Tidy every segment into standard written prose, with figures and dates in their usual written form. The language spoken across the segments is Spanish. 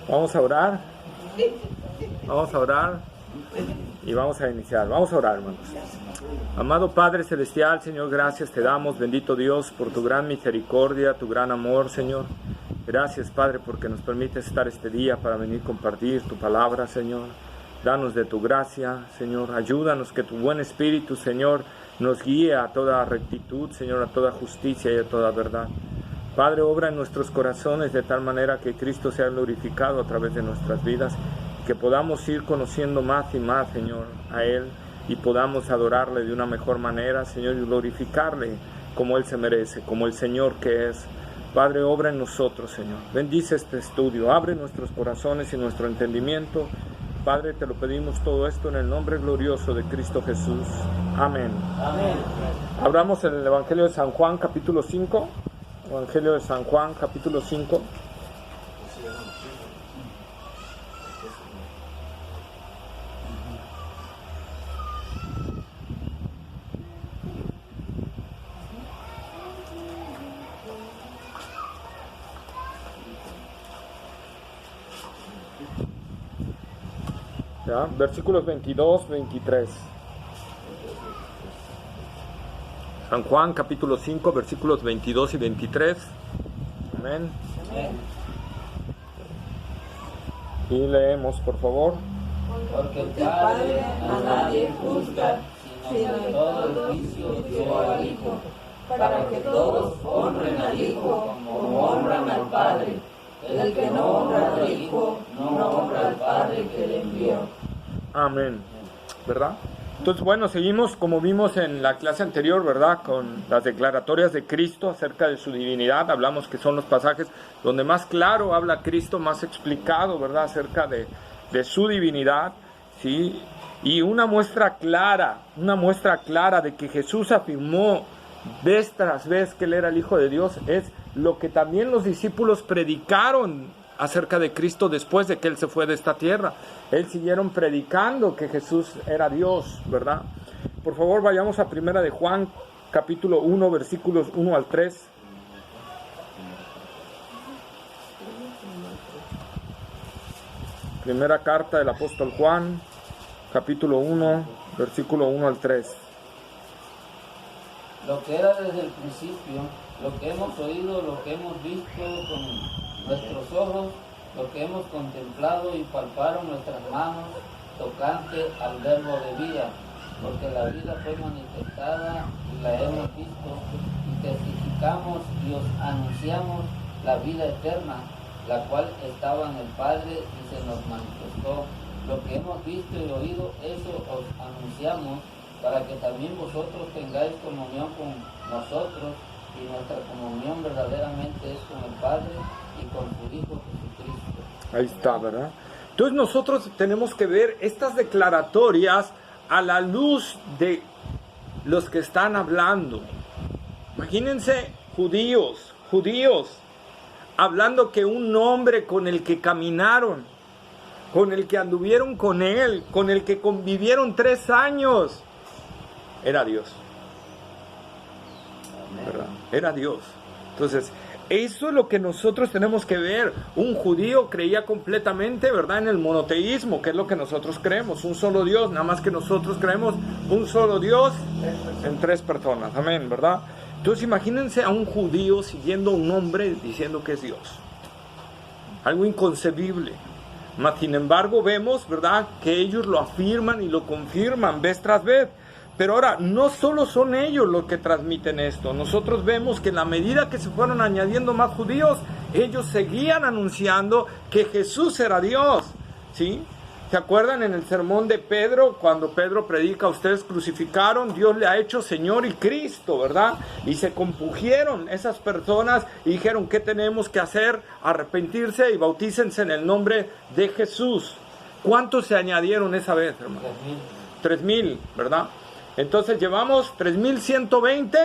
Vamos a orar. Vamos a orar. Y vamos a iniciar. Vamos a orar, hermanos. Amado Padre Celestial, Señor, gracias te damos, bendito Dios, por tu gran misericordia, tu gran amor, Señor. Gracias, Padre, porque nos permites estar este día para venir a compartir tu palabra, Señor. Danos de tu gracia, Señor. Ayúdanos que tu buen espíritu, Señor, nos guíe a toda rectitud, Señor, a toda justicia y a toda verdad. Padre, obra en nuestros corazones de tal manera que Cristo sea glorificado a través de nuestras vidas, que podamos ir conociendo más y más, Señor, a Él, y podamos adorarle de una mejor manera, Señor, y glorificarle como Él se merece, como el Señor que es. Padre, obra en nosotros, Señor. Bendice este estudio, abre nuestros corazones y nuestro entendimiento. Padre, te lo pedimos todo esto en el nombre glorioso de Cristo Jesús. Amén. Amén. Abramos en el Evangelio de San Juan, capítulo 5. Evangelio de San Juan, capítulo 5. ¿Ya? Versículos 22, 23. San Juan, capítulo 5, versículos 22 y 23. Amén. Amén. Y leemos, por favor. Porque el Padre a nadie juzga, sino que todo el juicio dio al Hijo, para que todos honren al Hijo como honran al Padre. El que no honra al Hijo, no honra al Padre que le envió. Amén. ¿Verdad? Entonces, bueno, seguimos como vimos en la clase anterior, ¿verdad? Con las declaratorias de Cristo acerca de su divinidad. Hablamos que son los pasajes donde más claro habla Cristo, más explicado, ¿verdad? Acerca de su divinidad, ¿sí? Y una muestra clara de que Jesús afirmó vez tras vez que Él era el Hijo de Dios es lo que también los discípulos predicaron acerca de Cristo después de que Él se fue de esta tierra. Él siguieron predicando que Jesús era Dios, ¿verdad? Por favor, vayamos a Primera de Juan, capítulo 1, versículos 1 al 3. Primera carta del apóstol Juan, capítulo 1, versículo 1 al 3. Lo que era desde el principio, lo que hemos oído, lo que hemos visto con nuestros ojos, lo que hemos contemplado y palparon nuestras manos tocante al verbo de vida, porque la vida fue manifestada y la hemos visto y testificamos y os anunciamos la vida eterna, la cual estaba en el Padre y se nos manifestó. Lo que hemos visto y oído, eso os anunciamos, para que también vosotros tengáis comunión con nosotros, y nuestra comunión verdaderamente es con el Padre y con su Hijo Jesucristo. Ahí está, ¿verdad? Entonces nosotros tenemos que ver estas declaratorias a la luz de los que están hablando. Imagínense judíos, hablando que un hombre con el que caminaron, con el que anduvieron con Él, con el que convivieron 3 años, era Dios. ¿Verdad? Era Dios. Entonces, eso es lo que nosotros tenemos que ver. Un judío creía completamente, ¿verdad?, en el monoteísmo, que es lo que nosotros creemos, un solo Dios, nada más que nosotros creemos un solo Dios en 3 personas, amén, ¿verdad? Entonces imagínense a un judío siguiendo a un hombre diciendo que es Dios. Algo inconcebible. Mas sin embargo vemos, ¿verdad?, que ellos lo afirman y lo confirman vez tras vez. Pero ahora, no solo son ellos los que transmiten esto. Nosotros vemos que en la medida que se fueron añadiendo más judíos, ellos seguían anunciando que Jesús era Dios, ¿sí? ¿Se acuerdan en el sermón de Pedro? Cuando Pedro predica, ustedes crucificaron, Dios le ha hecho Señor y Cristo, ¿verdad? Y se compugieron esas personas y dijeron, ¿qué tenemos que hacer? Arrepentirse y bautícense en el nombre de Jesús. ¿Cuántos se añadieron esa vez, hermano? 3,000, ¿verdad? Entonces llevamos 3,120,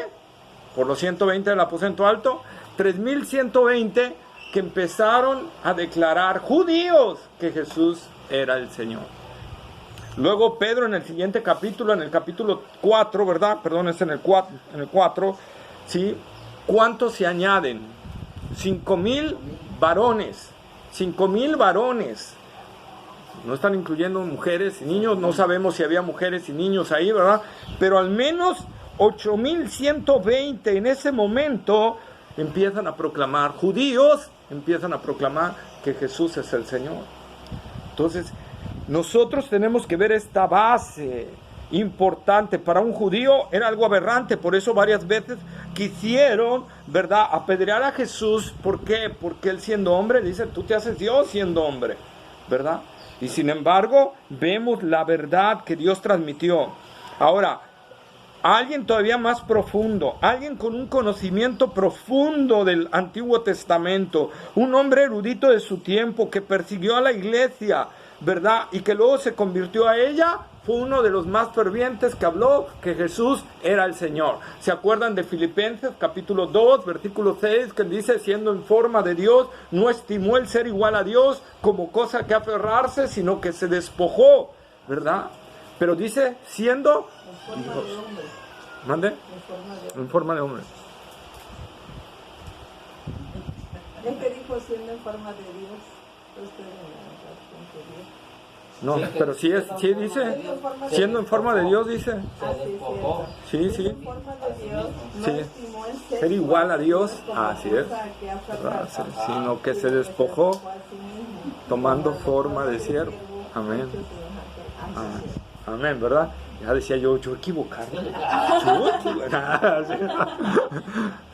por los 120 del aposento alto, 3,120 que empezaron a declarar judíos que Jesús era el Señor. Luego Pedro en el siguiente capítulo, en el capítulo 4, ¿verdad? Perdón, es en el 4, ¿sí? ¿Cuántos se añaden? 5,000 varones. 5,000 varones. No están incluyendo mujeres y niños. No sabemos si había mujeres y niños ahí, ¿verdad? Pero al menos 8,120 en ese momento empiezan a proclamar. Judíos empiezan a proclamar que Jesús es el Señor. Entonces, nosotros tenemos que ver esta base importante. Para un judío era algo aberrante, por eso varias veces quisieron, ¿verdad?, apedrear a Jesús. ¿Por qué? Porque él, siendo hombre, dice, tú te haces Dios siendo hombre, ¿verdad? Y sin embargo, vemos la verdad que Dios transmitió. Ahora, alguien todavía más profundo, alguien con un conocimiento profundo del Antiguo Testamento, un hombre erudito de su tiempo que persiguió a la iglesia, ¿verdad?, y que luego se convirtió a ella, fue uno de los más fervientes que habló que Jesús era el Señor. ¿Se acuerdan de Filipenses capítulo 2, versículo 6, que dice, siendo en forma de Dios, no estimó el ser igual a Dios como cosa que aferrarse, sino que se despojó, ¿verdad? Pero dice, siendo... En forma de hombre. ¿Mande? En forma de hombre. En forma de hombre. Es que dijo siendo en forma de Dios. Usted No, Sí, pero sí, es, sí dice, siendo en forma de Dios, dice. Se despojó. Sí, sí. En forma de Dios, no Sí. estimó el Ser igual a Dios, como así es. cosa que aferrarse, Sino que se despojó, a sí mismo, tomando forma de siervo. Amén. Amén. Amén, ¿verdad? Ya decía yo equivocarme.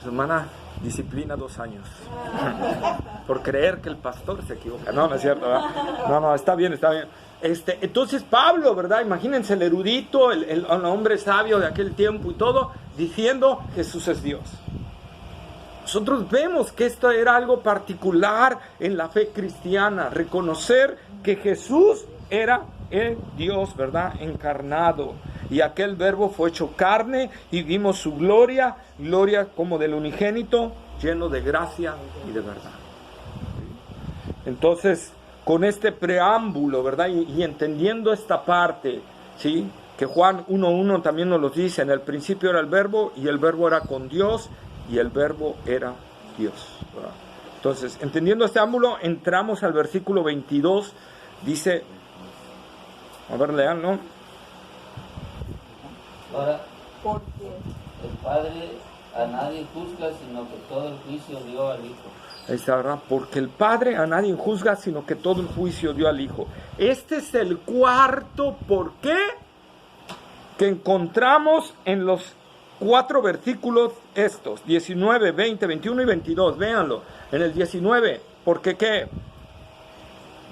Hermana, disciplina 2 años. Por creer que el pastor se equivoca. No, no es cierto, ¿verdad? No, está bien, está bien. Entonces Pablo, ¿verdad? Imagínense el erudito, el hombre sabio de aquel tiempo y todo, diciendo Jesús es Dios. Nosotros vemos que esto era algo particular en la fe cristiana, reconocer que Jesús era el Dios, ¿verdad?, encarnado. Y aquel verbo fue hecho carne y vimos su gloria, gloria como del unigénito, lleno de gracia y de verdad. Entonces, con este preámbulo, ¿verdad? Y entendiendo esta parte, ¿sí?, que Juan 1:1 también nos lo dice, en el principio era el verbo y el verbo era con Dios y el verbo era Dios, ¿verdad? Entonces, entendiendo este ángulo, entramos al versículo 22, dice, a ver, lean, ¿no? Ahora, porque el Padre a nadie juzga, sino que todo el juicio dio al Hijo. Ahí está, ¿verdad? Porque el Padre a nadie juzga, sino que todo el juicio dio al Hijo. Este es el cuarto por qué que encontramos en los 4 versículos estos, 19, 20, 21 y 22. Véanlo. En el 19, ¿por qué qué?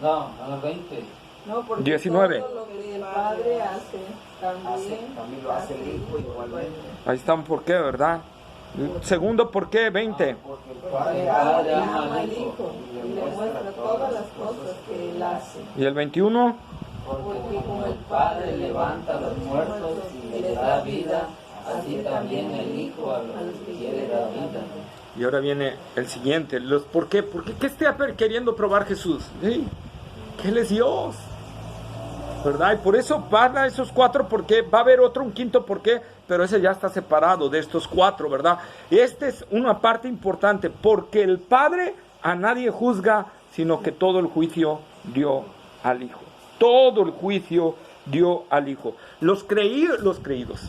No, en el 20. no, porque 19. todo lo que el Padre hace, también lo hace el Hijo igualmente. Ahí está un por qué, ¿verdad? Segundo, ¿por qué? 20. Porque el Porque Padre el Padre Padre ama ama al al Hijo Hijo y le muestra todas las cosas que Él hace. ¿Y el 21? Porque como el Padre levanta a los muertos y les da vida, así también el Hijo a los que quiere dar vida. Y ahora viene el siguiente. ¿Por qué? Porque ¿qué está queriendo probar Jesús? ¿Sí? Que Él es Dios, ¿verdad? Y por eso habla esos 4 porque va a haber otro, un quinto por qué, pero ese ya está separado de estos 4, ¿verdad? Esta es una parte importante, porque el Padre a nadie juzga, sino que todo el juicio dio al Hijo. Todo el juicio dio al Hijo. Los creídos.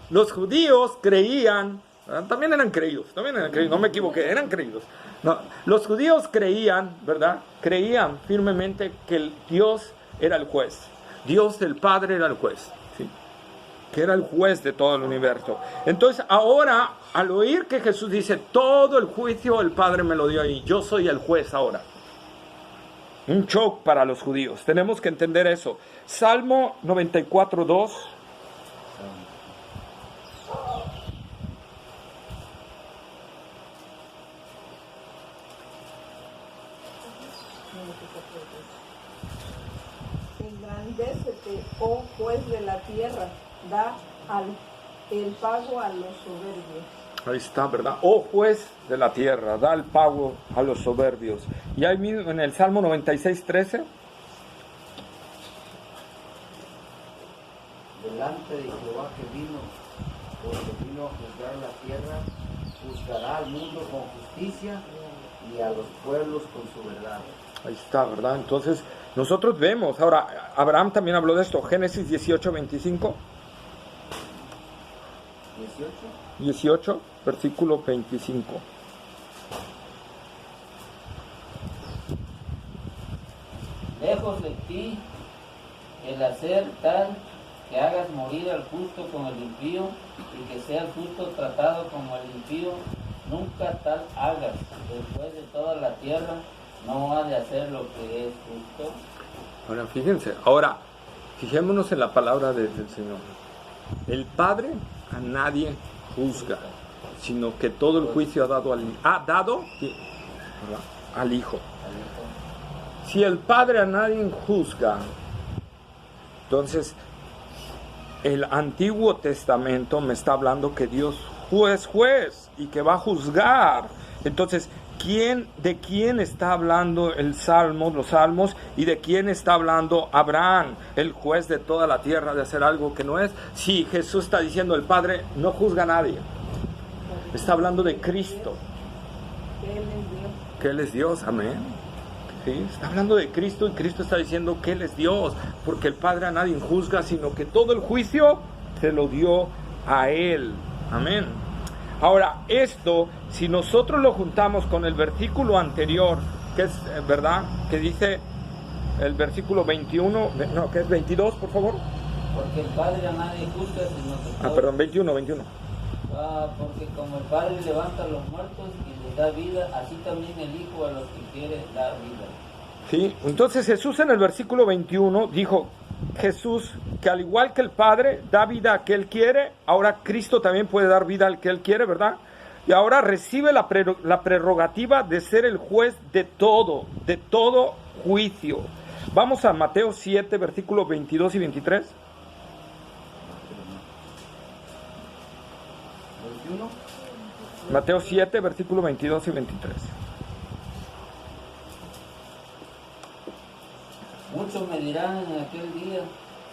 Los judíos creían, ¿verdad? También eran creídos, no me equivoqué, eran creídos. No, los judíos creían, ¿verdad? Creían firmemente que el Dios era el juez. Dios el Padre era el juez, ¿sí?, que era el juez de todo el universo. Entonces ahora, al oír que Jesús dice, todo el juicio el Padre me lo dio ahí, yo soy el juez ahora. Un shock para los judíos. Tenemos que entender eso. Salmo 94:2. Engrandécete, oh juez de la tierra, da el pago a los soberbios. Ahí está, ¿verdad? Oh juez de la tierra, da el pago a los soberbios. Y ahí mismo en el Salmo 96:13. delante de Jehová que vino, porque vino a juzgar la tierra, juzgará al mundo con justicia justicia y a los pueblos con su verdad. Ahí está, ¿verdad? Entonces, nosotros vemos, ahora, Abraham también habló de esto, Génesis 18, 25. 18, versículo 25. Lejos de ti el hacer tal que hagas morir al justo con el impío y que sea el justo tratado como el impío, nunca tal hagas. Después de toda la tierra no ha de hacer lo que es justo. Ahora, fíjense, ahora, fijémonos en la palabra del Señor. El Padre a nadie juzga, sino que todo el juicio ha dado al Hijo. Si el Padre a nadie juzga, entonces el Antiguo Testamento me está hablando que Dios es juez y que va a juzgar. Entonces, ¿de quién está hablando los salmos, y de quién está hablando Abraham, el juez de toda la tierra, de hacer algo que no es? Sí, Jesús está diciendo, el Padre no juzga a nadie. Está hablando de Cristo. Que Él es Dios, amén. ¿Sí? Está hablando de Cristo, y Cristo está diciendo que Él es Dios, porque el Padre a nadie juzga, sino que todo el juicio se lo dio a Él, amén. Ahora, esto, si nosotros lo juntamos con el versículo anterior, que es, ¿verdad?, que dice el versículo 21, no, que es 22, por favor. Porque el Padre a nadie juzga, sino que... Perdón, 21. Porque como el Padre levanta a los muertos y les da vida, así también el Hijo a los que quiere dar vida. Sí, entonces Jesús en el versículo 21 dijo, Jesús, que al igual que el Padre da vida a que Él quiere, ahora Cristo también puede dar vida al que Él quiere, ¿verdad? Y ahora recibe la prerrogativa de ser el juez de todo juicio. Vamos a Mateo 7, versículos 22 y 23. 21. Mateo 7, versículos 22 y 23. Muchos me dirán en aquel día,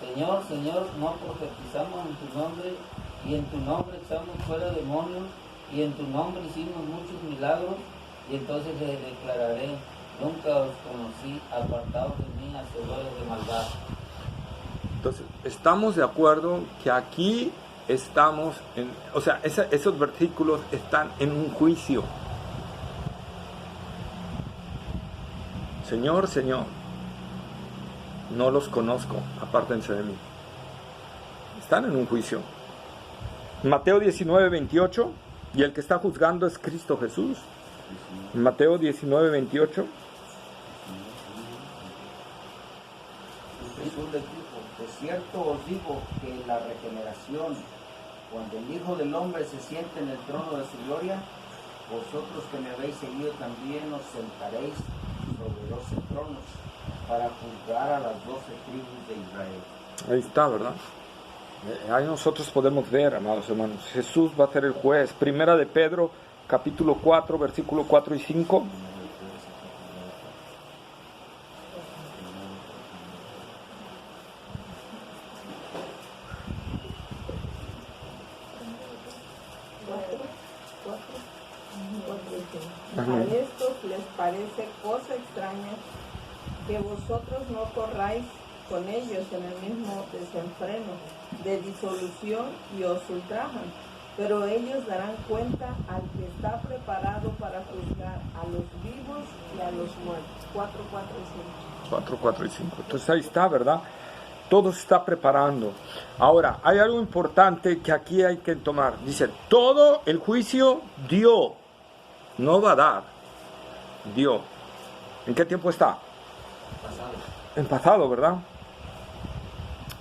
Señor, Señor, no profetizamos en tu nombre, y en tu nombre echamos fuera demonios, y en tu nombre hicimos muchos milagros, y entonces les declararé, nunca os conocí, apartados de mí, hacedores de maldad. Entonces, estamos de acuerdo que aquí estamos esos versículos están en un juicio. Señor, Señor, no los conozco, apártense de mí. Están en un juicio. Mateo 19, 28, y el que está juzgando es Cristo Jesús. Mateo 19, 28. Jesús les dijo, de cierto os digo que en la regeneración, cuando el Hijo del Hombre se siente en el trono de su gloria, vosotros que me habéis seguido también os sentaréis sobre 12 tronos para juzgar a las 12 tribus de Israel. Ahí está, ¿verdad? Ahí nosotros podemos ver, amados hermanos, Jesús va a ser el juez. Primera de Pedro, capítulo 4, versículo 4 y 5. A estos les parece cosa extraña que vosotros no corráis con ellos en el mismo desenfreno de disolución y os ultrajan, pero ellos darán cuenta al que está preparado para juzgar a los vivos y a los muertos. 4, 4 y 5. Entonces ahí está, ¿verdad? Todo se está preparando. Ahora, hay algo importante que aquí hay que tomar. Dice, todo el juicio dio. No va a dar. Dio. ¿En qué tiempo está? En pasado, ¿verdad?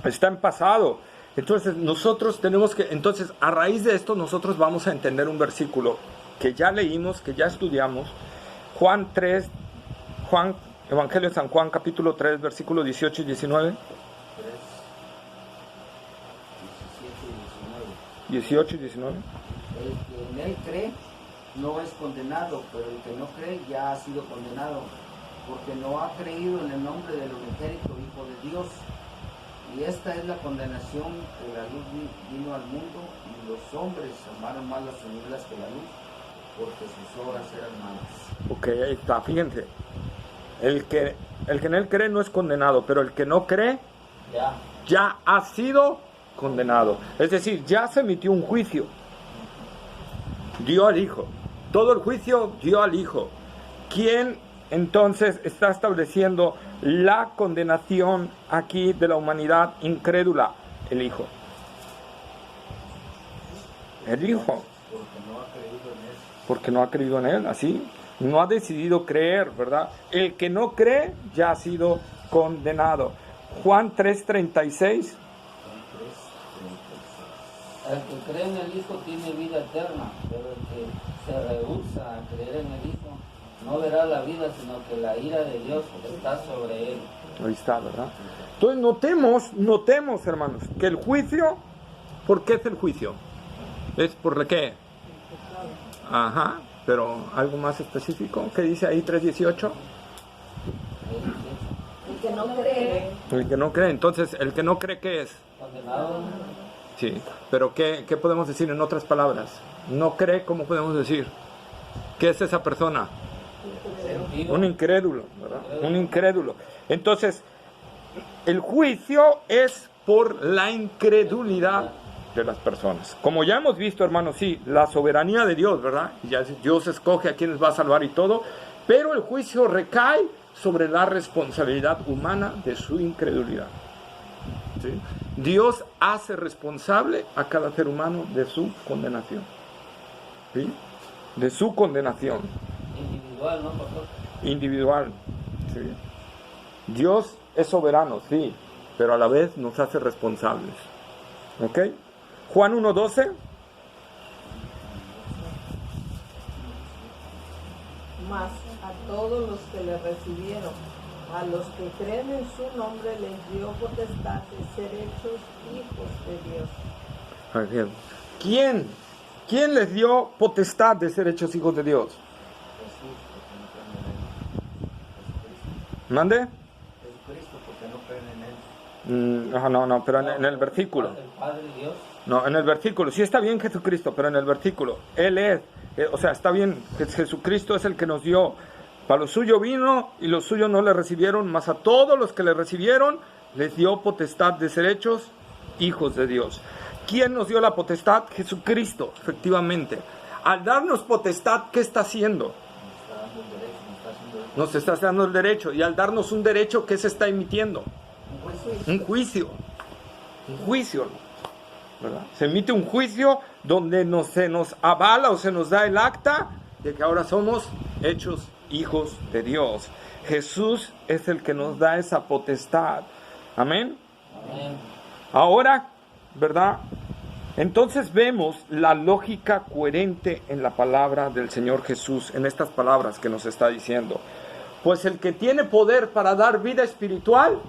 Está en pasado. Entonces nosotros tenemos que, entonces a raíz de esto nosotros vamos a entender un versículo que ya leímos, que ya estudiamos. Evangelio de San Juan, capítulo 3, versículos 18 y 19. 18 y 19. El que en él cree no es condenado, pero el que no cree ya ha sido condenado, porque no ha creído en el nombre del unigénito Hijo de Dios. Y esta es la condenación, que la luz vino al mundo, y los hombres amaron más las tinieblas que la luz, porque sus obras eran malas. Ok, ahí está, fíjense. El que en él cree no es condenado, pero el que no cree ya ha sido condenado. Es decir, ya se emitió un juicio. Dio al Hijo. Todo el juicio dio al Hijo. ¿Quién entonces está estableciendo la condenación aquí de la humanidad incrédula? El Hijo. El Hijo. Porque no ha creído en Él, así. No ha decidido creer, ¿verdad? El que no cree ya ha sido condenado. Juan 3:36. El que cree en el Hijo tiene vida eterna, pero el que se rehúsa a creer en el Hijo no verá la vida, sino que la ira de Dios está sobre él. Ahí está, ¿verdad? Entonces notemos, hermanos, que el juicio, ¿por qué es el juicio? ¿Es por qué? Ajá, pero algo más específico. ¿Qué dice ahí 3:18? El que no cree. El que no cree. Entonces, ¿el que no cree qué es? Condenado. Sí, pero ¿qué podemos decir en otras palabras? No cree, ¿cómo podemos decir? ¿Qué es esa persona? Un incrédulo, ¿verdad? Un incrédulo. Entonces, el juicio es por la incredulidad de las personas. Como ya hemos visto, hermanos, sí, la soberanía de Dios, ¿verdad? Ya Dios escoge a quienes va a salvar y todo, pero el juicio recae sobre la responsabilidad humana de su incredulidad. ¿Sí? Dios hace responsable a cada ser humano de su condenación. ¿Sí? De su condenación. Individual, ¿no, pastor? Individual. ¿Sí? Dios es soberano, sí, pero a la vez nos hace responsables. ¿Ok? Juan 1:12. Mas a todos los que le recibieron, a los que creen en su nombre, les dio potestad de ser hechos hijos de Dios. ¿Quién les dio potestad de ser hechos hijos de Dios? ¿Mande? Jesucristo, porque no creen en Él. No, pero en el versículo. El Padre Dios. No, en el versículo. Sí está bien Jesucristo, pero en el versículo. Él es, o sea, está bien, Jesucristo es el que nos dio. Para los suyos vino y los suyos no le recibieron, mas a todos los que le recibieron les dio potestad de ser hechos hijos de Dios. ¿Quién nos dio la potestad? Jesucristo, efectivamente. Al darnos potestad, ¿qué está haciendo? Nos está dando el derecho. Y al darnos un derecho, ¿qué se está emitiendo? Un juicio. Un juicio, ¿verdad? Se emite un juicio donde se nos avala o se nos da el acta de que ahora somos hechos hijos de Dios. Jesús es el que nos da esa potestad. Amén. Amén. Ahora, ¿verdad? Entonces vemos la lógica coherente en la palabra del Señor Jesús, en estas palabras que nos está diciendo. Pues el que tiene poder para dar vida espiritual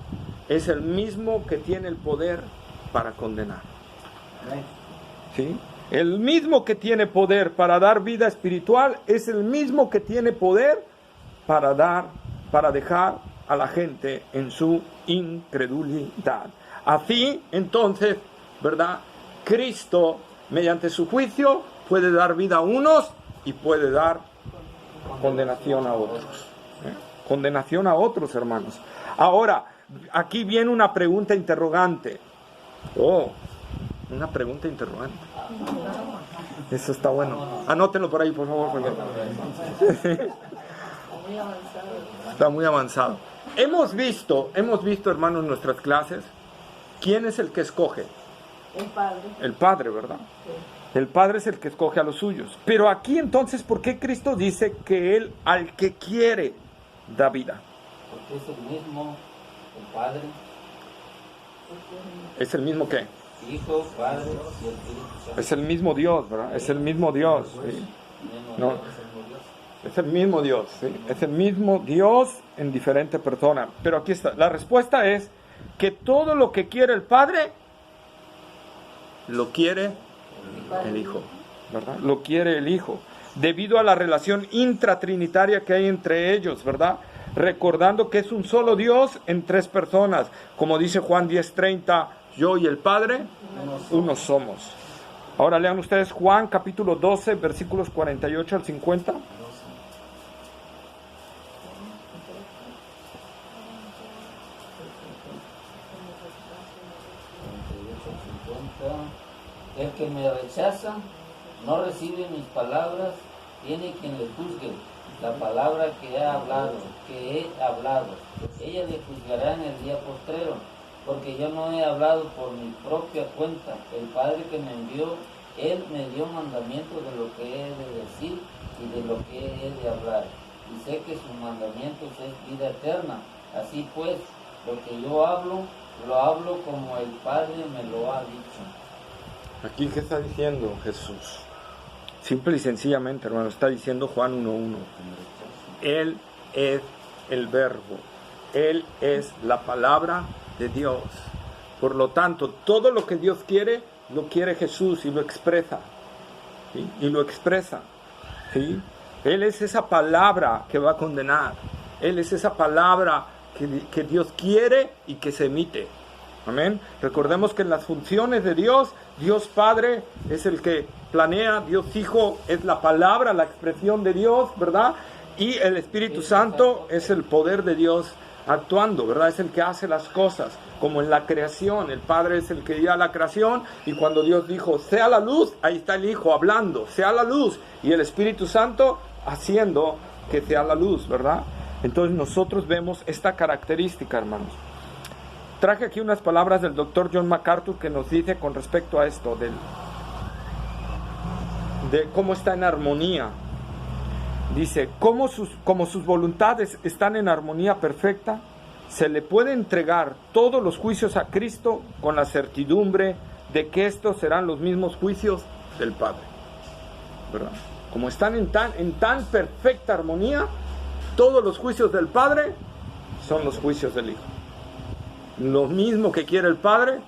es el mismo que tiene el poder para condenar. ¿Sí? El mismo que tiene poder para dar vida espiritual es el mismo que tiene poder para dejar a la gente en su incredulidad. Así, entonces, ¿verdad? Cristo, mediante su juicio, puede dar vida a unos y puede dar condenación a otros. Condenación a otros, hermanos. Ahora, aquí viene una pregunta interrogante. Una pregunta interrogante. Eso está bueno. Anótenlo por ahí, por favor. Está muy avanzado. Hemos visto, hermanos, en nuestras clases, ¿quién es el que escoge? El Padre. El Padre, ¿verdad? Sí. El Padre es el que escoge a los suyos. Pero aquí entonces, ¿por qué Cristo dice que Él al que quiere da vida? Porque es el mismo, el Padre. ¿Es el mismo qué? Hijo, Padre y el Espíritu. Es el mismo Dios, ¿verdad? Es el mismo Dios. ¿Sí? No, es el mismo Dios, ¿sí? Es el mismo Dios en diferente persona. Pero aquí está, la respuesta es que todo lo que quiere el Padre, lo quiere el Hijo, ¿verdad? Lo quiere el Hijo, debido a la relación intratrinitaria que hay entre ellos, ¿verdad? Recordando que es un solo Dios en tres personas, como dice Juan 10:30, yo y el Padre, uno somos. Ahora lean ustedes Juan capítulo 12, versículos 48 al 50. El que me rechaza no recibe mis palabras, tiene quien le juzgue la palabra que he hablado. Ella le juzgará en el día postrero, porque yo no he hablado por mi propia cuenta. El Padre que me envió, Él me dio mandamientos de lo que he de decir y de lo que he de hablar. Y sé que sus mandamientos es vida eterna. Así pues, lo que yo hablo, lo hablo como el Padre me lo ha dicho. Aquí, ¿qué está diciendo Jesús? Simple y sencillamente, hermano, está diciendo Juan 1:1. Él es el verbo. Él es la palabra de Dios. Por lo tanto, todo lo que Dios quiere, lo quiere Jesús y lo expresa. ¿Sí? Y lo expresa. ¿Sí? Él es esa palabra que va a condenar. Él es esa palabra que Dios quiere y que se emite. Amén. Recordemos que en las funciones de Dios, Dios Padre es el que planea, Dios Hijo es la palabra, la expresión de Dios, ¿verdad? Y el Espíritu Santo es el poder de Dios actuando, ¿verdad? Es el que hace las cosas, como en la creación. El Padre es el que dio la creación, y cuando Dios dijo, sea la luz, ahí está el Hijo hablando, sea la luz, y el Espíritu Santo haciendo que sea la luz, ¿verdad? Entonces nosotros vemos esta característica, hermanos. Traje aquí unas palabras del doctor John MacArthur que nos dice con respecto a esto, de cómo está en armonía. Dice, como sus voluntades están en armonía perfecta, se le puede entregar todos los juicios a Cristo con la certidumbre de que estos serán los mismos juicios del Padre, ¿verdad? Como están en tan perfecta armonía, todos los juicios del Padre son los juicios del Hijo. Lo mismo que quiere el Padre,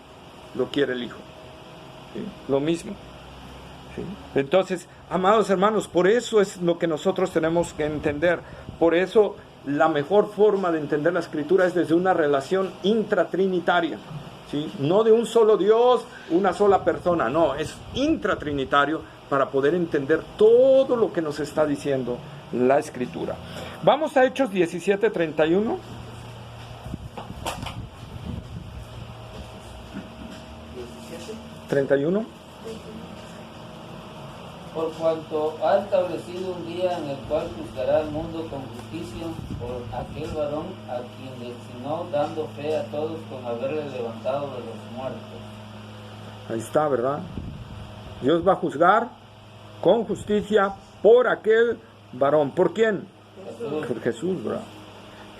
lo quiere el Hijo. ¿Sí? Lo mismo. ¿Sí? Entonces, amados hermanos, por eso es lo que nosotros tenemos que entender. Por eso la mejor forma de entender la Escritura es desde una relación intratrinitaria. ¿Sí? No de un solo Dios, una sola persona. No, es intratrinitario para poder entender todo lo que nos está diciendo la Escritura. Vamos a Hechos 17:31. Por cuanto ha establecido un día en el cual juzgará al mundo con justicia por aquel varón a quien designó, dando fe a todos con haberle levantado de los muertos. Ahí está, ¿verdad? Dios va a juzgar con justicia por aquel varón. ¿Por quién? Jesús. Por Jesús, ¿verdad?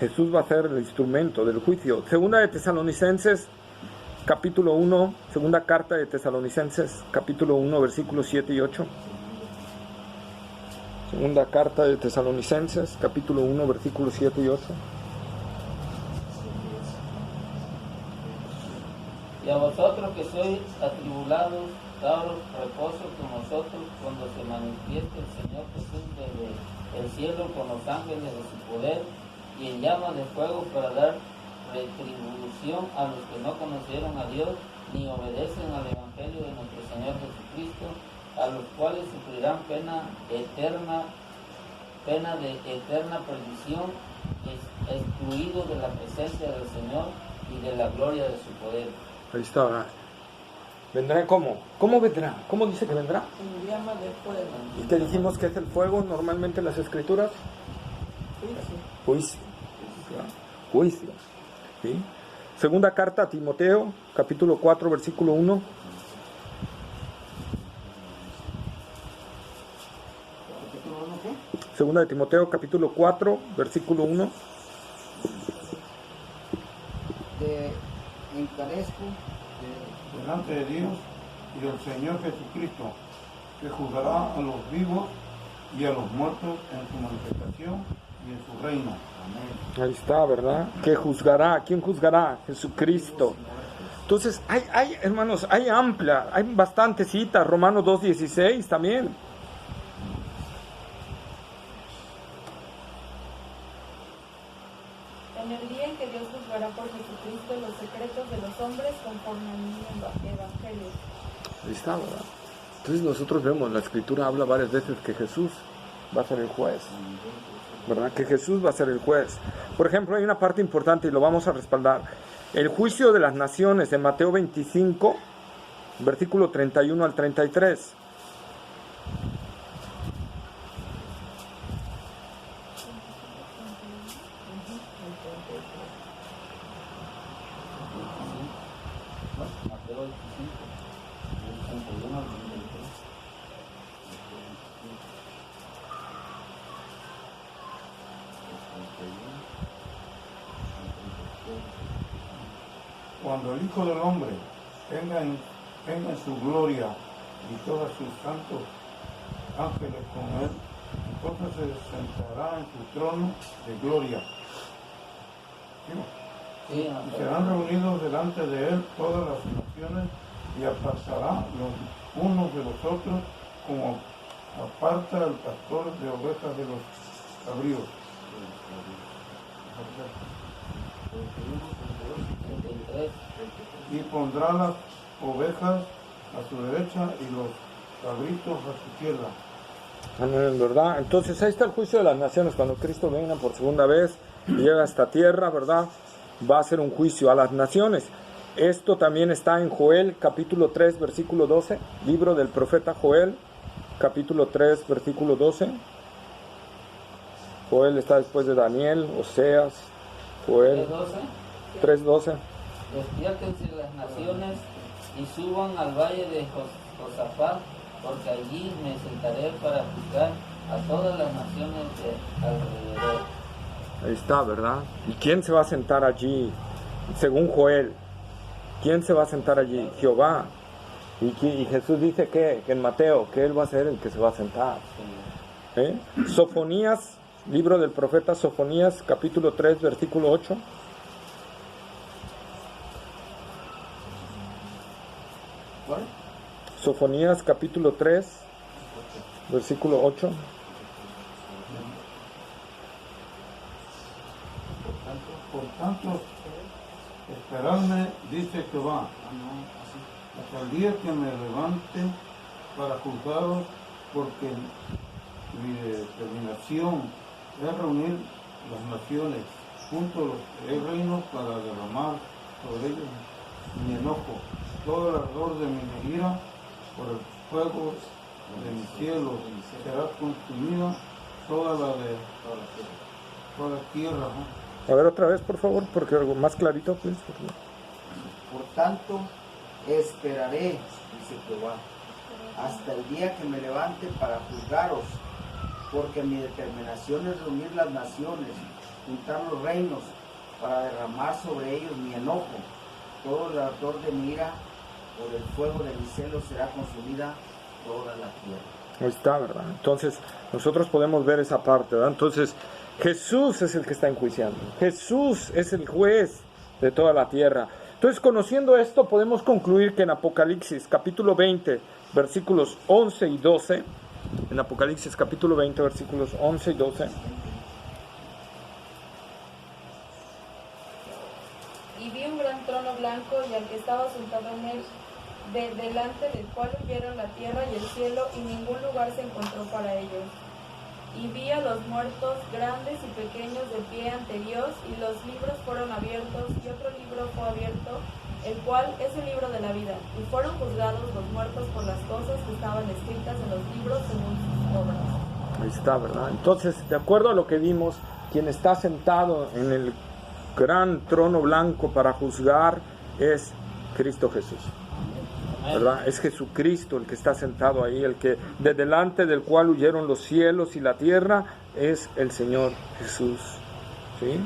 Jesús va a ser el instrumento del juicio. Segunda de Tesalonicenses, capítulo 1, segunda carta de Tesalonicenses, capítulo 1, versículos 7 y 8. Segunda carta de Tesalonicenses, capítulo 1, versículos 7 y 8. Y a vosotros que sois atribulados, daos reposo con nosotros cuando se manifieste el Señor Jesús desde el cielo con los ángeles de su poder y en llamas de fuego para dar retribución a los que no conocieron a Dios ni obedecen al Evangelio de nuestro Señor Jesucristo, a los cuales sufrirán pena de eterna perdición, excluidos de la presencia del Señor y de la gloria de su poder. Ahí está, ¿verdad? ¿Vendrá cómo? ¿Cómo vendrá? ¿Cómo dice que vendrá? En llama de fuego. ¿Y qué dijimos que es el fuego normalmente en las Escrituras? Juicio. Juicio. ¿Sí? Segunda carta a Timoteo, capítulo 4, versículo 1. Segunda de Timoteo, capítulo 4, versículo 1. Te encarezco delante de Dios y del Señor Jesucristo, que juzgará a los vivos y a los muertos en su manifestación y en su reino. Amén. Ahí está, ¿verdad? ¿Qué juzgará? ¿Quién juzgará? Jesucristo. Entonces, hay hermanos, hay bastantes citas. Romanos 2:16 también. En el día en que Dios juzgará por Jesucristo los secretos de los hombres conforme a mi evangelio. Ahí está, ¿verdad? Entonces nosotros vemos, la Escritura habla varias veces que Jesús va a ser el juez, ¿verdad? Que Jesús va a ser el juez. Por ejemplo, hay una parte importante y lo vamos a respaldar. El juicio de las naciones de Mateo 25, versículo 31 al 33. Mateo 25, del 31 al 33. Cuando el Hijo del Hombre venga en su gloria y todos sus santos ángeles con él, entonces se sentará en su trono de gloria. ¿Sí? Sí, Y serán reunidos delante de él todas las naciones y apartará los unos de los otros como aparta el pastor de ovejas de los cabríos. 33. Y pondrá las ovejas a su derecha y los cabritos a su izquierda. Amén, ¿verdad? Entonces ahí está el juicio de las naciones. Cuando Cristo venga por segunda vez y llega a esta tierra, ¿verdad? Va a hacer un juicio a las naciones. Esto también está en Joel, capítulo 3, versículo 12. Libro del profeta Joel, capítulo 3, versículo 12. Joel está después de Daniel, Oseas, Joel 3:12. Despiértense las naciones y suban al valle de Josafat, porque allí me sentaré para juzgar a todas las naciones de alrededor. Ahí está, ¿verdad? ¿Y quién se va a sentar allí? Según Joel, ¿quién se va a sentar allí? Jehová. Y Jesús dice que en Mateo, que Él va a ser el que se va a sentar. Sofonías, libro del profeta Sofonías, capítulo 3, versículo 8. ¿Cuál? Sofonías, capítulo 3, versículo 8. Por tanto, esperadme, dice Jehová, hasta el día que me levante para juzgaros, porque mi determinación es reunir las naciones junto a los reinos para derramar sobre ellos mi enojo, todo el ardor de mi ira por el fuego de mi cielo será consumida toda tierra, ¿no? A ver otra vez, por favor, porque algo más clarito, please. Por tanto, esperaré, dice Jehová, hasta el día que me levante para juzgaros, porque mi determinación es reunir las naciones, juntar los reinos, para derramar sobre ellos mi enojo. Todo el ardor de mi ira, por el fuego de mi celo será consumida toda la tierra. Ahí está, ¿verdad? Entonces, nosotros podemos ver esa parte, ¿verdad? Entonces, Jesús es el que está enjuiciando. Jesús es el juez de toda la tierra. Entonces, conociendo esto, podemos concluir que en Apocalipsis, capítulo 20, versículos 11 y 12, en Apocalipsis, capítulo 20, versículos 11 y 12, Y vi un gran trono blanco y al que estaba sentado en él, delante del cual huyeron la tierra y el cielo, y ningún lugar se encontró para ellos. Y vi a los muertos, grandes y pequeños, de pie ante Dios, y los libros fueron abiertos, y otro libro fue abierto, el cual es el libro de la vida. Y fueron juzgados los muertos por las cosas que estaban escritas en los libros según sus obras. ahí está, ¿verdad? Entonces, de acuerdo a lo que vimos, quien está sentado en el gran trono blanco para juzgar es Cristo Jesús, ¿verdad? Es Jesucristo el que está sentado ahí, el que de delante del cual huyeron los cielos y la tierra, es el Señor Jesús, ¿sí?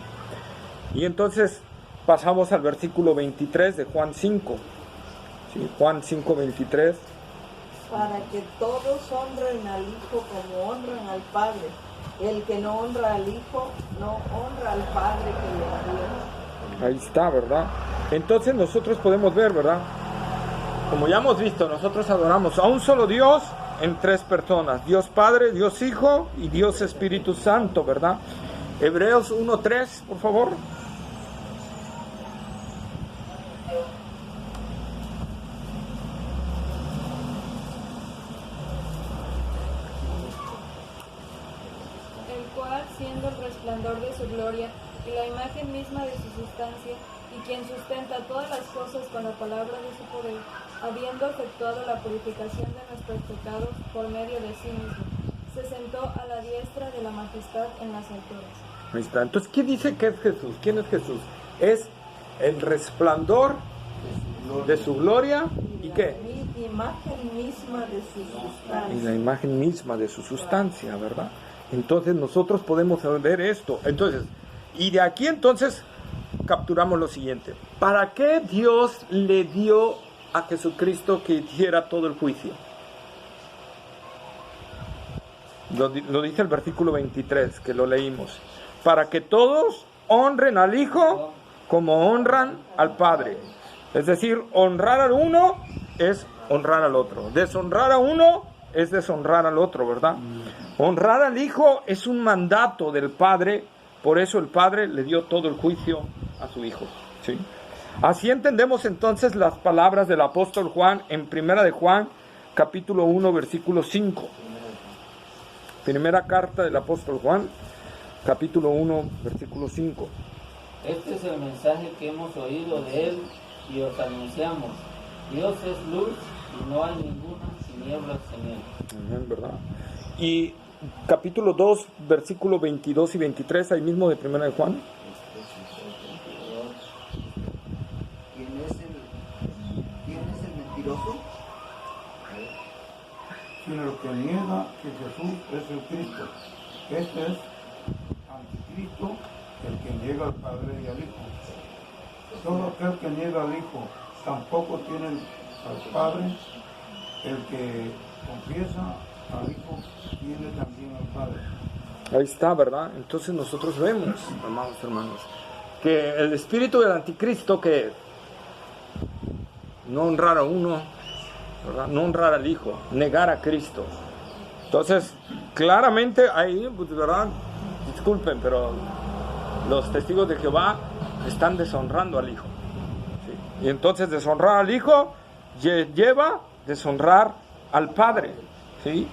Y entonces pasamos al versículo 23 de Juan 5, ¿sí? Juan 5, 23. Para que todos honren al Hijo como honran al Padre. El que no honra al Hijo, no honra al Padre que le envió. Ahí está, ¿verdad? Entonces nosotros podemos ver, ¿verdad? Como ya hemos visto, nosotros adoramos a un solo Dios en tres personas: Dios Padre, Dios Hijo y Dios Espíritu Santo, ¿verdad? Hebreos 1:3, por favor. su gloria y la imagen misma de su sustancia, y quien sustenta todas las cosas con la palabra de su poder, habiendo efectuado la purificación de nuestros pecados por medio de sí mismo, se sentó a la diestra de la majestad en las alturas. Ahí está. Entonces, ¿qué dice que es Jesús? ¿Quién es Jesús? Es el resplandor de su gloria y ¿qué? La imagen misma de su sustancia. Y la imagen misma de su sustancia, ¿verdad? Entonces nosotros podemos ver esto. Entonces, y de aquí entonces capturamos lo siguiente. ¿Para qué Dios le dio a Jesucristo que hiciera todo el juicio? Lo dice el versículo 23, que lo leímos. Para que todos honren al Hijo como honran al Padre. Es decir, honrar al uno es honrar al otro. Deshonrar a uno es deshonrar al otro, ¿verdad? Honrar al Hijo es un mandato del Padre. Por eso el Padre le dio todo el juicio a su Hijo, ¿sí? Así entendemos entonces las palabras del apóstol Juan en Primera de Juan, capítulo 1, versículo 5. Primera carta del apóstol Juan, capítulo 1, versículo 5. Este es el mensaje que hemos oído de él y os anunciamos. Dios es luz y no hay ninguna tinieblas en él. ¿Verdad? Y capítulo 2, versículo 22 y 23, ahí mismo de Primera de Juan. ¿Quién es el mentiroso? Sino el que niega que Jesús es el Cristo. Este es anticristo, el que niega al Padre y al Hijo. Todo aquel que niega al Hijo tampoco tiene al Padre. El que confiesa al Hijo tiene también al Padre. Ahí está, ¿verdad? Entonces nosotros vemos, amados hermanos, que el espíritu del anticristo, que no honrar a uno, ¿verdad? No honrar al Hijo, negar a Cristo. Entonces, claramente ahí, pues, ¿verdad? Disculpen, pero los testigos de Jehová están deshonrando al Hijo, ¿sí? Y entonces deshonrar al Hijo lleva deshonrar al Padre, ¿sí?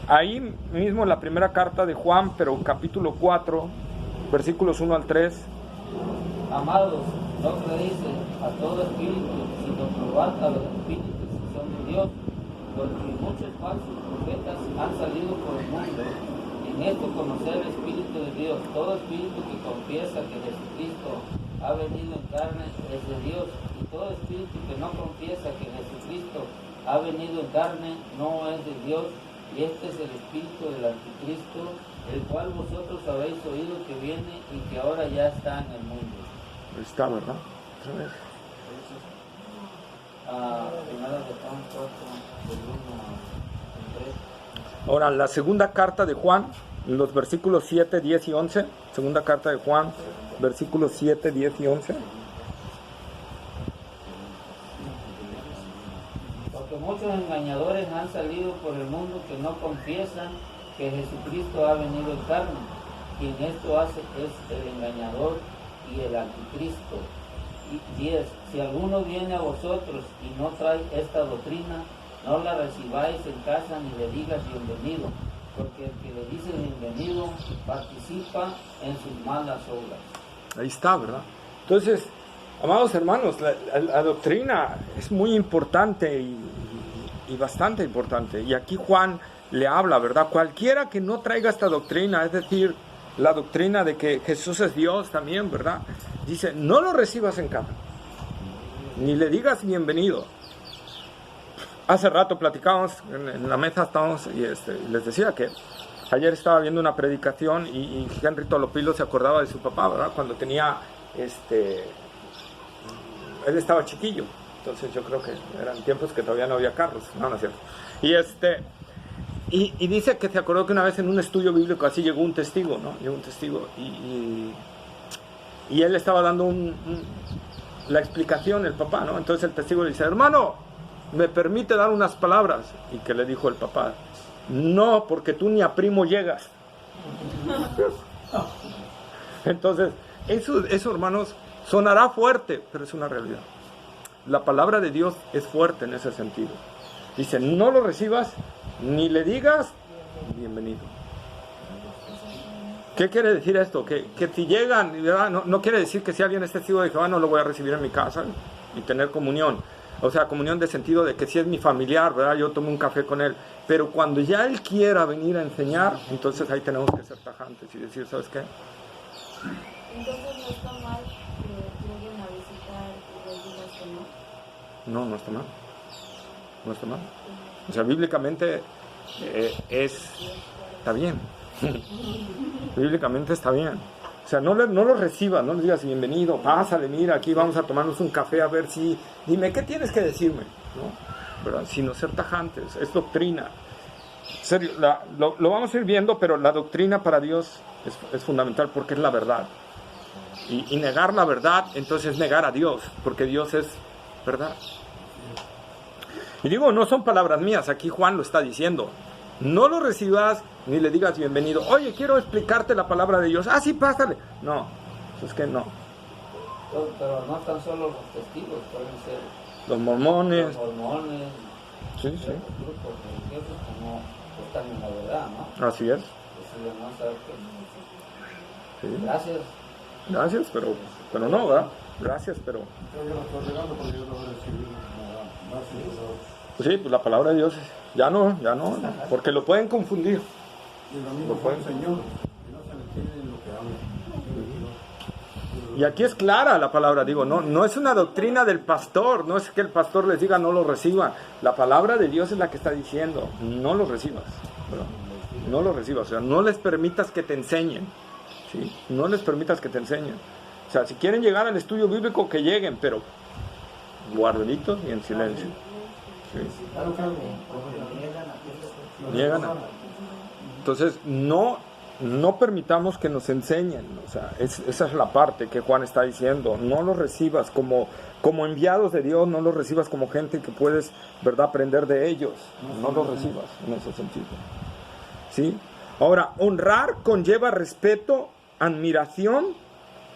Ahí mismo en la primera carta de Juan, pero capítulo 4, versículos 1 al 3. Amados, no creéis a todo espíritu, sino probad a los espíritus que son de Dios, porque muchos falsos profetas han salido por el mundo. En esto conocer el Espíritu de Dios. Todo espíritu que confiesa que Jesucristo ha venido en carne es de Dios, y todo espíritu que no confiesa que Jesucristo ha venido en carne no es de Dios. Y este es el espíritu del anticristo, el cual vosotros habéis oído que viene y que ahora ya está en el mundo. Está, ¿verdad? Otra vez. Primera de Juan 4, del 1 al 3. Ahora, la segunda carta de Juan, los versículos 7, 10 y 11. Segunda carta de Juan, versículos 7, 10 y 11. Porque muchos engañadores han salido por el mundo que no confiesan que Jesucristo ha venido en carne. Quien esto hace es el engañador y el anticristo. Y 10. Si alguno viene a vosotros y no trae esta doctrina, no la recibáis en casa ni le digas bienvenido, porque el que le dice bienvenido participa en sus malas obras. Ahí está, ¿verdad? Entonces, amados hermanos, la doctrina es muy importante y bastante importante. Y aquí Juan le habla, ¿verdad? Cualquiera que no traiga esta doctrina, es decir, la doctrina de que Jesús es Dios también, ¿verdad? Dice, no lo recibas en casa, ni le digas bienvenido. Hace rato platicábamos, en la mesa estábamos, y les decía que ayer estaba viendo una predicación y Henry Tolopilo se acordaba de su papá, ¿verdad? Cuando tenía, él estaba chiquillo, entonces yo creo que eran tiempos que todavía no había carros, no es cierto. Y dice que se acordó que una vez en un estudio bíblico así llegó un testigo, ¿no? Llegó un testigo y él estaba dando la explicación, el papá, ¿no? Entonces el testigo le dice, hermano, ¿me permite dar unas palabras? Y que le dijo el papá, no, porque tú ni a primo llegas. Entonces, eso, hermanos, sonará fuerte, pero es una realidad. La palabra de Dios es fuerte en ese sentido. Dice, no lo recibas, ni le digas bienvenido. ¿Qué quiere decir esto? Que si llegan, ¿verdad? No quiere decir que si alguien es testigo de Jehová no lo voy a recibir en mi casa y tener comunión. O sea, comunión de sentido de que si es mi familiar, ¿verdad? Yo tomo un café con él. Pero cuando ya él quiera venir a enseñar, entonces ahí tenemos que ser tajantes y decir, ¿sabes qué? Entonces no está mal que lleguen a visitar y les digas que no. No, no está mal. No está mal. O sea, bíblicamente está bien. Bíblicamente está bien. O sea, no lo recibas, no le digas bienvenido, pásale, mira, aquí vamos a tomarnos un café a ver si... Dime, ¿qué tienes que decirme? ¿No? ¿Verdad? Sino ser tajantes, es doctrina. En serio, lo vamos a ir viendo, pero la doctrina para Dios es fundamental porque es la verdad. Y negar la verdad, entonces es negar a Dios, porque Dios es verdad. Y digo, no son palabras mías, aquí Juan lo está diciendo. No lo recibas ni le digas bienvenido. Oye, quiero explicarte la palabra de Dios. Ah, sí, pásale. No, es que no. Pero no tan solo los testigos, pueden ser Los mormones. los mormones, Sí, sí. ciertos grupos religiosos que no están en la verdad, ¿no? Así es. Deciden no saber que... Sí. Gracias. Gracias, pero no, ¿verdad? Gracias, pero... Yo lo estoy regando porque yo no he recibido nada. Gracias. Sí, pues la palabra de Dios ya no, porque lo pueden confundir. Y lo mismo fue el Señor. Y no se le entiende lo que habla. Y aquí es clara la palabra, digo, no es una doctrina del pastor, no es que el pastor les diga no lo reciban. La palabra de Dios es la que está diciendo, no lo recibas, ¿verdad? No lo recibas, o sea, no les permitas que te enseñen, ¿sí? No les permitas que te enseñen. O sea, si quieren llegar al estudio bíblico, que lleguen, pero guardaditos y en silencio. Sí. Niegan. Entonces, no permitamos que nos enseñen. O sea, esa es la parte que Juan está diciendo. No los recibas como enviados de Dios, no los recibas como gente que puedes, ¿verdad?, aprender de ellos. No los recibas en ese sentido. ¿Sí? Ahora, honrar conlleva respeto, admiración,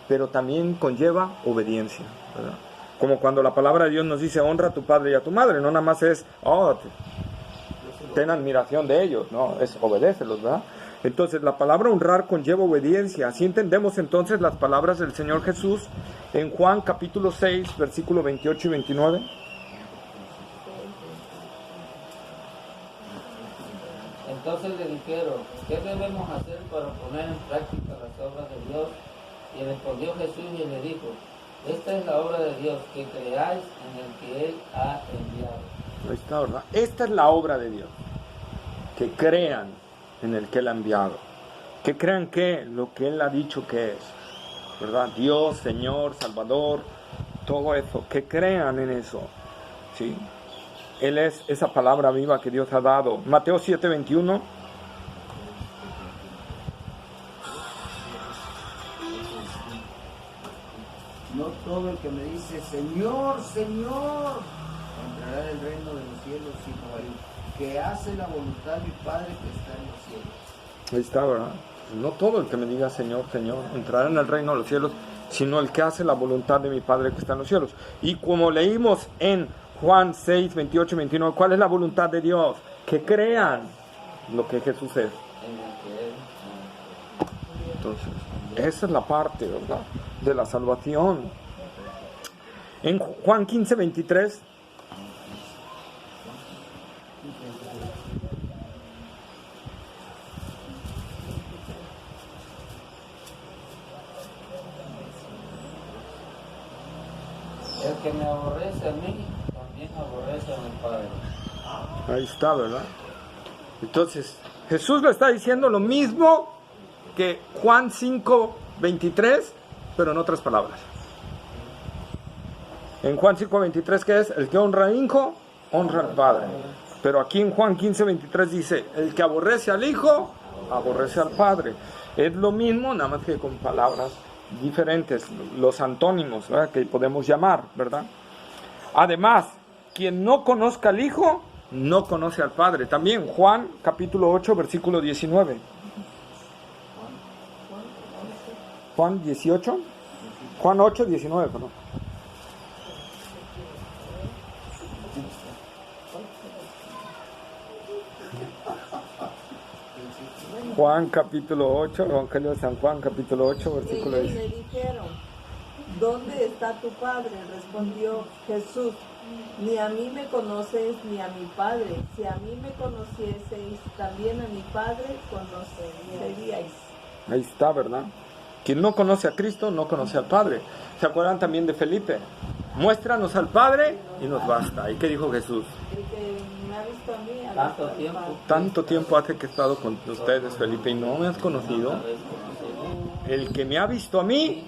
pero también conlleva obediencia, ¿verdad? Como cuando la palabra de Dios nos dice honra a tu padre y a tu madre, no nada más es ten admiración de ellos, no, es obedécelos, ¿verdad? Entonces la palabra honrar conlleva obediencia. Así entendemos entonces las palabras del Señor Jesús en Juan capítulo 6, versículo 28 y 29. Entonces le dijeron, ¿qué debemos hacer para poner en práctica las obras de Dios? Y respondió Jesús y le dijo, esta es la obra de Dios, que creáis en el que Él ha enviado. Ahí está, ¿verdad? Esta es la obra de Dios, que crean en el que Él ha enviado, que crean que lo que Él ha dicho que es, ¿verdad? Dios, Señor, Salvador, todo eso, que crean en eso, ¿sí? Él es esa palabra viva que Dios ha dado. Mateo 7:21. No todo el que me dice, Señor, Señor, entrará en el reino de los cielos, sino el que hace la voluntad de mi Padre que está en los cielos. Ahí está, ¿verdad? No todo el que me diga Señor, Señor, entrará en el reino de los cielos, sino el que hace la voluntad de mi Padre que está en los cielos. Y como leímos en Juan 6, 28 y 29, ¿cuál es la voluntad de Dios? Que crean lo que Jesús es. Entonces, esa es la parte, ¿verdad?, de la salvación. En Juan 15, 23... El que me aborrece a mí, también aborrece a mi Padre. Ahí está, ¿verdad? Entonces, Jesús le está diciendo lo mismo que Juan 5, 23, pero en otras palabras. En Juan 5, 23, ¿qué es? El que honra al Hijo, honra al Padre. Pero aquí en Juan 15, 23 dice, el que aborrece al Hijo, aborrece al Padre. Es lo mismo, nada más que con palabras diferentes, los antónimos, ¿verdad?, que podemos llamar, ¿verdad? Además, quien no conozca al Hijo, no conoce al Padre. También Juan capítulo 8, versículo 19. Juan 18, Juan 8, 19, perdón. Juan capítulo 8, Evangelio de San Juan capítulo 8, versículo Ellos 10. le dijeron, ¿dónde está tu padre? Respondió Jesús, ni a mí me conoces ni a mi padre. Si a mí me conocieseis, también a mi padre conoceríais. Ahí está, ¿verdad? Quien no conoce a Cristo no conoce al Padre. ¿Se acuerdan también de Felipe? Muéstranos al Padre y nos basta. ¿Y qué dijo Jesús? El que me ha visto a mí, ha Tanto visto al tiempo. Padre. Tanto tiempo hace que he estado con ustedes, Felipe, y no me has conocido. El que me ha visto a mí,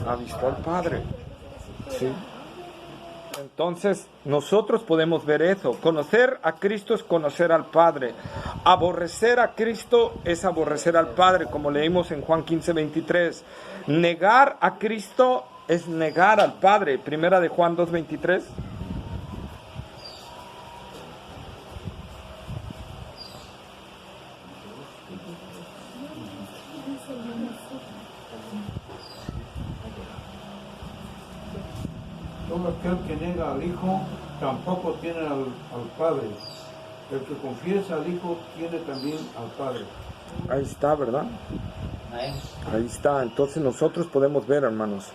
ha visto al Padre. ¿Sí? Entonces, nosotros podemos ver eso. Conocer a Cristo es conocer al Padre. Aborrecer a Cristo es aborrecer al Padre, como leímos en Juan 15:23. Negar a Cristo es negar al Padre. Primera de Juan 2:23. Todo aquel que niega al Hijo tampoco tiene al Padre. El que confiesa al Hijo tiene también al Padre. Ahí está, ¿verdad? Amén. Ahí está. Entonces nosotros podemos ver, hermanos.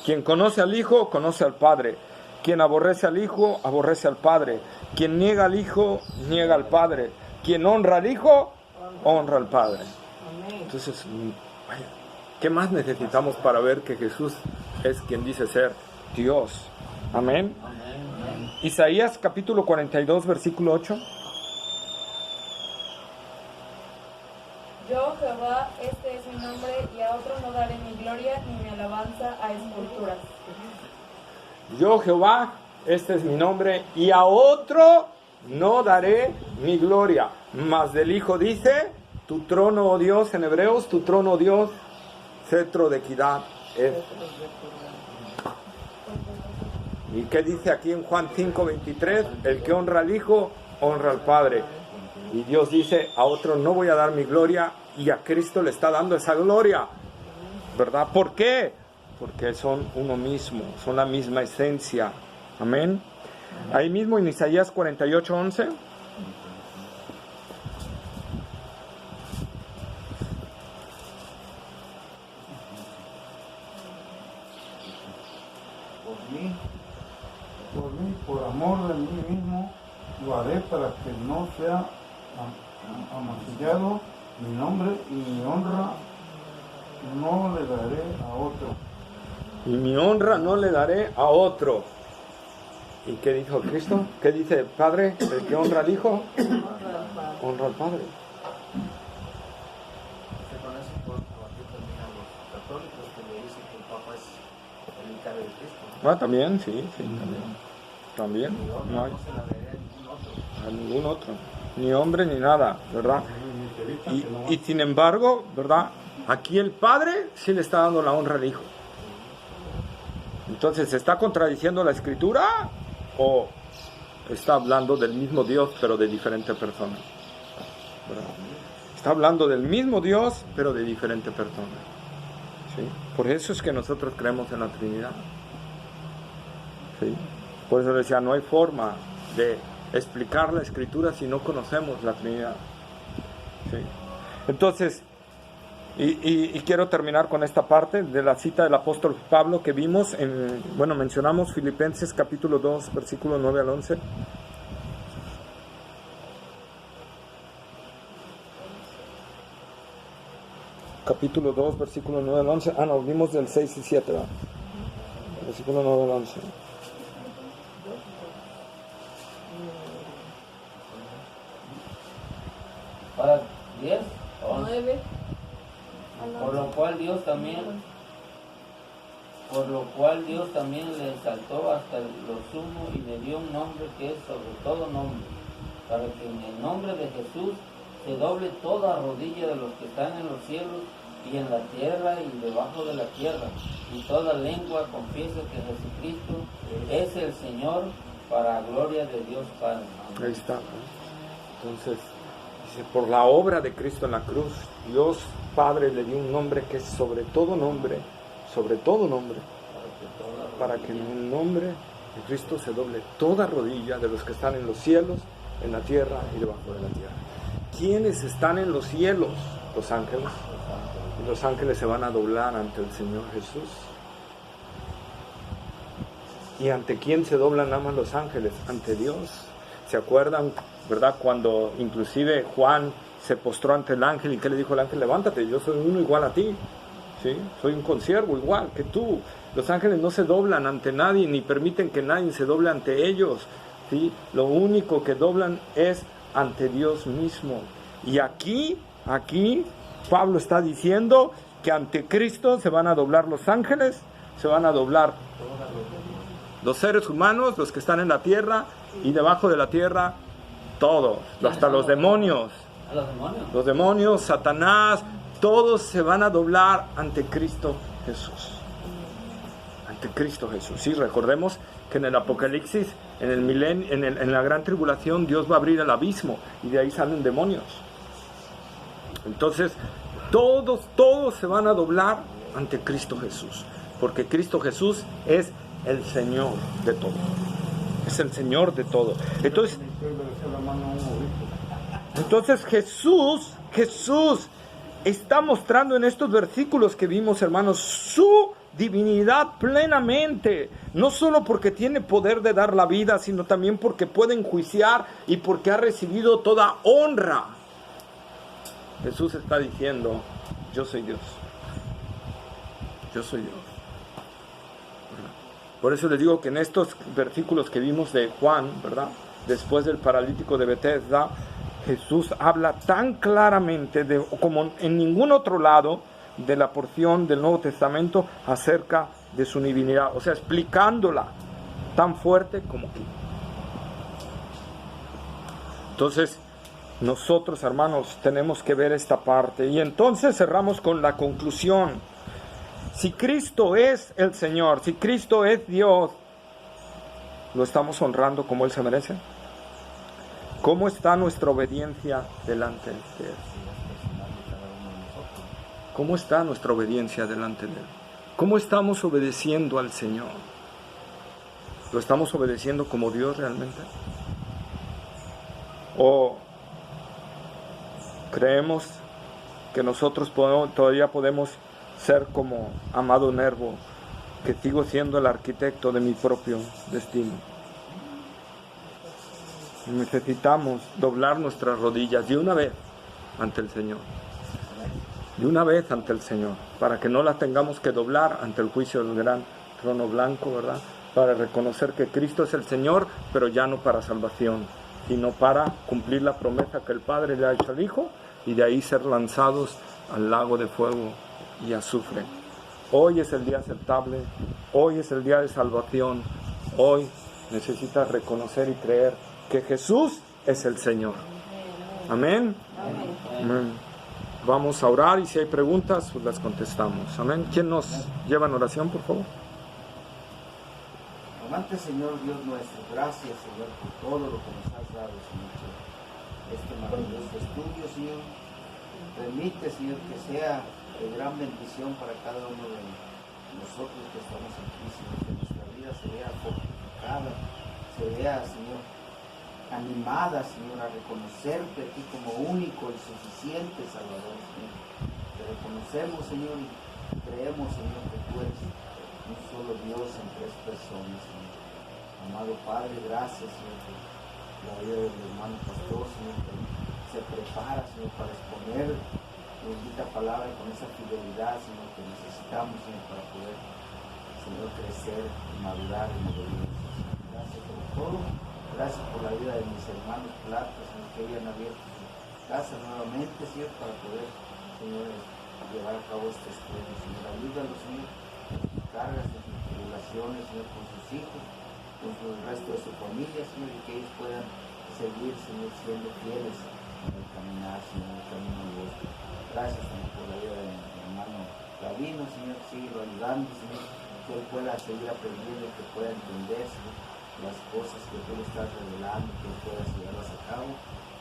Quien conoce al Hijo, conoce al Padre. Quien aborrece al Hijo, aborrece al Padre. Quien niega al Hijo, niega al Padre. Quien honra al Hijo, honra al Padre. Amén. Entonces, vaya, ¿qué más necesitamos para ver que Jesús es quien dice ser Dios? Amén. Amén. Isaías capítulo 42, versículo 8. Yo, Jehová, este es mi nombre, y a otro no daré mi gloria ni mi alabanza a esculturas. Yo, Jehová, este es mi nombre, y a otro no daré mi gloria. Mas del Hijo dice, tu trono, oh Dios, en Hebreos, tu trono, oh Dios, cetro de equidad es. ¿Y qué dice aquí en Juan 5:23? El que honra al Hijo, honra al Padre. Y Dios dice, a otro no voy a dar mi gloria, y a Cristo le está dando esa gloria, ¿verdad? ¿Por qué? Porque son uno mismo, son la misma esencia. Amén. Ahí mismo en Isaías 48:11. Por amor de mí mismo, lo haré para que no sea amancillado mi nombre, y mi honra no le daré a otro. Y mi honra no le daré a otro. ¿Y qué dijo Cristo? ¿Qué dice el Padre? El que honra al Hijo, honra al Padre. Se conoce por aquí también a los católicos que le dicen que el Papa es el vicario de Cristo. Ah, también, sí, también. No hay No se la daré a ningún otro. a ningún otro, ni hombre ni nada, ¿verdad? Y sin embargo, ¿verdad? Aquí el Padre sí le está dando la honra al Hijo. Entonces, ¿se está contradiciendo la Escritura o está hablando del mismo Dios pero de diferente persona? ¿Verdad? Está hablando del mismo Dios pero de diferente persona. ¿Sí? Por eso es que nosotros creemos en la Trinidad. ¿Sí? Por eso decía, no hay forma de explicar la Escritura si no conocemos la Trinidad. ¿Sí? Entonces, y quiero terminar con esta parte de la cita del apóstol Pablo que vimos, mencionamos Filipenses capítulo 2, versículo 9 al 11. Capítulo 2, versículo 9 al 11. Ah, no, vimos del 6 y 7, ¿verdad? Versículo 9 al 11. Para 10, 11. 9. Por lo cual Dios también le exaltó hasta lo sumo y le dio un nombre que es sobre todo nombre, para que en el nombre de Jesús se doble toda rodilla de los que están en los cielos y en la tierra y debajo de la tierra, y toda lengua confiese que Jesucristo es el Señor, para gloria de Dios Padre. Ahí está. Entonces, dice, por la obra de Cristo en la cruz, Dios Padre le dio un nombre que es sobre todo nombre, para que en el nombre de Cristo se doble toda rodilla de los que están en los cielos, en la tierra y debajo de la tierra. ¿Quiénes están en los cielos? Los ángeles. Y los ángeles se van a doblar ante el Señor Jesús. ¿Y ante quién se doblan nada más los ángeles? Ante Dios. ¿Se acuerdan, verdad? Cuando inclusive Juan se postró ante el ángel, ¿y qué le dijo el ángel? Levántate, yo soy uno igual a ti, ¿sí? Soy un consiervo igual que tú. Los ángeles no se doblan ante nadie, ni permiten que nadie se doble ante ellos, ¿sí? Lo único que doblan es ante Dios mismo. Y aquí Pablo está diciendo que ante Cristo se van a doblar los ángeles, se van a doblar los seres humanos, los que están en la tierra, y debajo de la tierra, todos, hasta los demonios. ¿A los demonios? Los demonios, Satanás, todos se van a doblar ante Cristo Jesús. Ante Cristo Jesús. Sí, recordemos que en el Apocalipsis, en el milenio, en la gran tribulación, Dios va a abrir el abismo y de ahí salen demonios. Entonces, todos se van a doblar ante Cristo Jesús, porque Cristo Jesús es el Señor de todo. Es el Señor de todo. Entonces Jesús está mostrando en estos versículos que vimos, hermanos, su divinidad plenamente, no solo porque tiene poder de dar la vida, sino también porque puede enjuiciar y porque ha recibido toda honra. Jesús está diciendo, yo soy Dios. Yo soy Dios. Por eso les digo que en estos versículos que vimos de Juan, ¿verdad? Después del paralítico de Betesda, Jesús habla tan claramente, como en ningún otro lado de la porción del Nuevo Testamento, acerca de su divinidad. O sea, explicándola tan fuerte como aquí. Entonces, nosotros, hermanos, tenemos que ver esta parte. Y entonces cerramos con la conclusión. Si Cristo es el Señor, si Cristo es Dios, ¿lo estamos honrando como Él se merece? ¿Cómo está nuestra obediencia delante de Él? ¿Cómo está nuestra obediencia delante de Él? ¿Cómo estamos obedeciendo al Señor? ¿Lo estamos obedeciendo como Dios realmente? ¿O creemos que nosotros todavía podemos ser como amado Nervo, que sigo siendo el arquitecto de mi propio destino? Necesitamos doblar nuestras rodillas de una vez ante el Señor. De una vez ante el Señor, para que no las tengamos que doblar ante el juicio del gran trono blanco, ¿verdad? Para reconocer que Cristo es el Señor, pero ya no para salvación, sino para cumplir la promesa que el Padre le ha hecho al Hijo, y de ahí ser lanzados al lago de fuego y azufre. Hoy es el día aceptable, hoy es el día de salvación, hoy necesitas reconocer y creer que Jesús es el Señor. Amén. Amén. Vamos a orar y si hay preguntas, pues las contestamos. Amén. ¿Quién nos lleva en oración, por favor? Amante Señor Dios nuestro, gracias Señor por todo lo que nos has dado, Señor. Este maravilloso estudio, Señor. Permite, Señor, que sea de gran bendición para cada uno de nosotros que estamos aquí, Señor, que nuestra vida se vea fortificada, se vea, Señor, animada, Señor, a reconocerte a ti como único y suficiente Salvador, Señor. Te reconocemos, Señor, y creemos, Señor, que tú eres un solo Dios en tres personas, Señor. Amado Padre, gracias, Señor, por la vida del hermano pastor, Señor, que se prepara, Señor, para exponer tu bendita palabra con esa fidelidad, Señor, que necesitamos, Señor, para poder, Señor, crecer y madurar en obediencia, Señor. Gracias por todo. Gracias por la vida de mis hermanos Plata, Señor, que hayan abierto su casa nuevamente, Señor, para poder, Señor, llevar a cabo este estudio. Señor, ayúdalos, Señor, sus cargas, sus tribulaciones, Señor, con sus hijos, con el resto de su familia, Señor, y que ellos puedan seguir, Señor, siendo fieles en el caminar, Señor, en el camino de Dios. Gracias, Señor, por la vida de mi hermano Gavino, Señor, sigue ayudando, Señor, que él pueda seguir aprendiendo, que pueda entender, Señor, las cosas que tú le estás revelando, que puedas llevarlas a cabo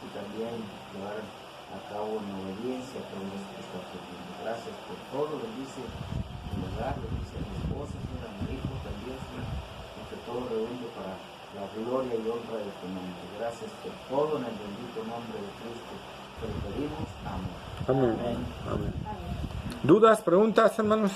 y también llevar a cabo en obediencia a todo esto que está ocurriendo. Gracias por todo, bendice mi hogar, bendice a mi esposa, Señor, a mi hijo también, Señor, y que todo redunde para la gloria y honra de tu nombre. Gracias por todo en el bendito nombre de Cristo preferimos amor. Amén. Amén. ¿Dudas, preguntas, hermanos?